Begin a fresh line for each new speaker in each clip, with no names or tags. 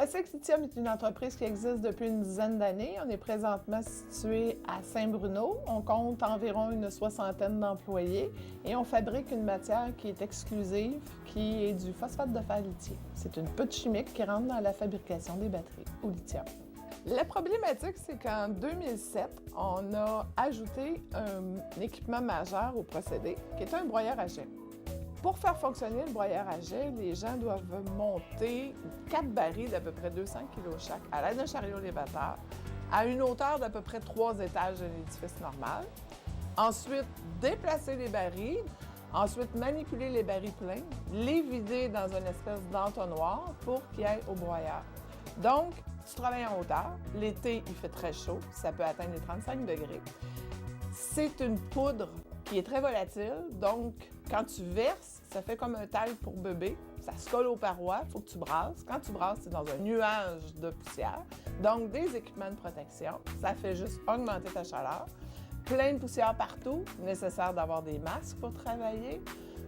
Fostex Lithium est une entreprise qui existe depuis une dizaine d'années. On est présentement situé à Saint-Bruno. On compte environ une soixantaine d'employés et on fabrique une matière qui est exclusive, qui est du phosphate de fer lithium. C'est une poudre chimique qui rentre dans la fabrication des batteries au lithium. La problématique, c'est qu'en 2007, on a ajouté un équipement majeur au procédé, qui est un broyeur à jet. Pour faire fonctionner le broyeur à jet, les gens doivent monter 4 barils d'à peu près 200 kg chaque à l'aide d'un chariot élévateur à une hauteur d'à peu près 3 étages de l'édifice normal. Ensuite, déplacer les barils. Ensuite, manipuler les barils pleins, les vider dans une espèce d'entonnoir pour qu'ils aillent au broyeur. Donc, tu travailles en hauteur. L'été, il fait très chaud. Ça peut atteindre les 35 degrés. C'est une poudre qui est très volatile. Donc, quand tu verses, ça fait comme un talc pour bébé. Ça se colle aux parois. Il faut que tu brasses. Quand tu brasses, c'est dans un nuage de poussière. Donc, des équipements de protection. Ça fait juste augmenter ta chaleur. Plein de poussière partout. Nécessaire d'avoir des masques pour travailler.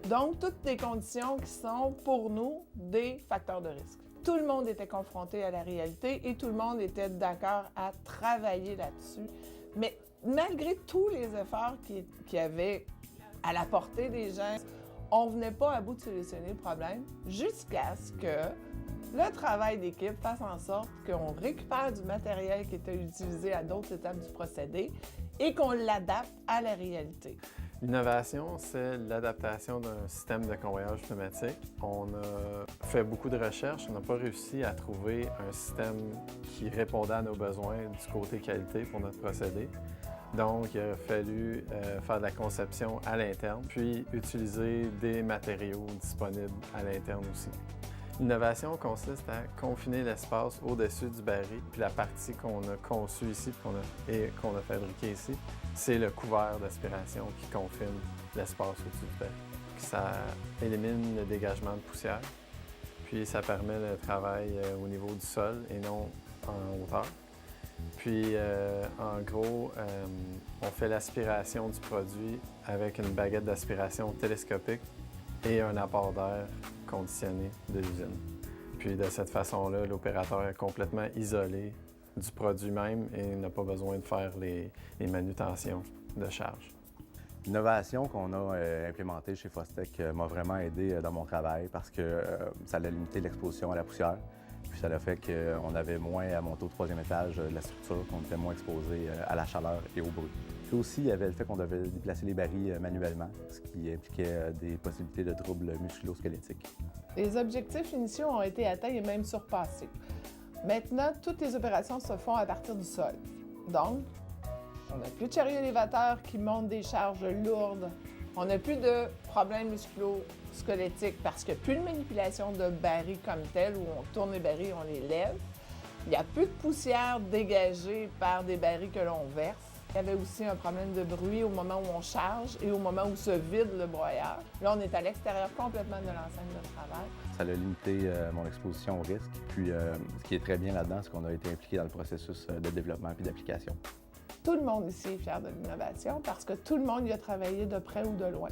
Donc, toutes des conditions qui sont, pour nous, des facteurs de risque. Tout le monde était confronté à la réalité et tout le monde était d'accord à travailler là-dessus. Mais malgré tous les efforts qu'il y avait à la portée des gens, on ne venait pas à bout de solutionner le problème jusqu'à ce que le travail d'équipe fasse en sorte qu'on récupère du matériel qui était utilisé à d'autres étapes du procédé et qu'on l'adapte à la réalité.
L'innovation, c'est l'adaptation d'un système de convoyage pneumatique. On a fait beaucoup de recherches, on n'a pas réussi à trouver un système qui répondait à nos besoins du côté qualité pour notre procédé. Donc, il a fallu faire de la conception à l'interne, puis utiliser des matériaux disponibles à l'interne aussi. L'innovation consiste à confiner l'espace au-dessus du baril, puis la partie qu'on a conçue ici et qu'on a fabriquée ici, c'est le couvert d'aspiration qui confine l'espace au-dessus du baril. Ça élimine le dégagement de poussière, puis ça permet le travail au niveau du sol et non en hauteur. Puis, en gros, on fait l'aspiration du produit avec une baguette d'aspiration télescopique et un apport d'air conditionné de l'usine. Puis de cette façon-là, l'opérateur est complètement isolé du produit même et n'a pas besoin de faire les manutentions de charge.
L'innovation qu'on a implémentée chez Fostec m'a vraiment aidé dans mon travail parce que ça a limité l'exposition à la poussière. Puis ça a fait qu'on avait moins à monter au 3e étage de la structure, qu'on était moins exposé à la chaleur et au bruit. Puis aussi, il y avait le fait qu'on devait déplacer les barils manuellement, ce qui impliquait des possibilités de troubles musculo-squelettiques.
Les objectifs initiaux ont été atteints et même surpassés. Maintenant, toutes les opérations se font à partir du sol. Donc, on n'a plus de chariot élévateur qui monte des charges lourdes. On n'a plus de problèmes musculo-squelettiques parce qu'il n'y a plus de manipulation de barils comme tel où on tourne les barils, on les lève. Il n'y a plus de poussière dégagée par des barils que l'on verse. Il y avait aussi un problème de bruit au moment où on charge et au moment où se vide le broyeur. Là, on est à l'extérieur complètement de l'enceinte de travail.
Ça a limité mon exposition au risque. Puis, ce qui est très bien là-dedans, c'est qu'on a été impliqué dans le processus de développement et d'application.
Tout le monde ici est fier de l'innovation parce que tout le monde y a travaillé de près ou de loin.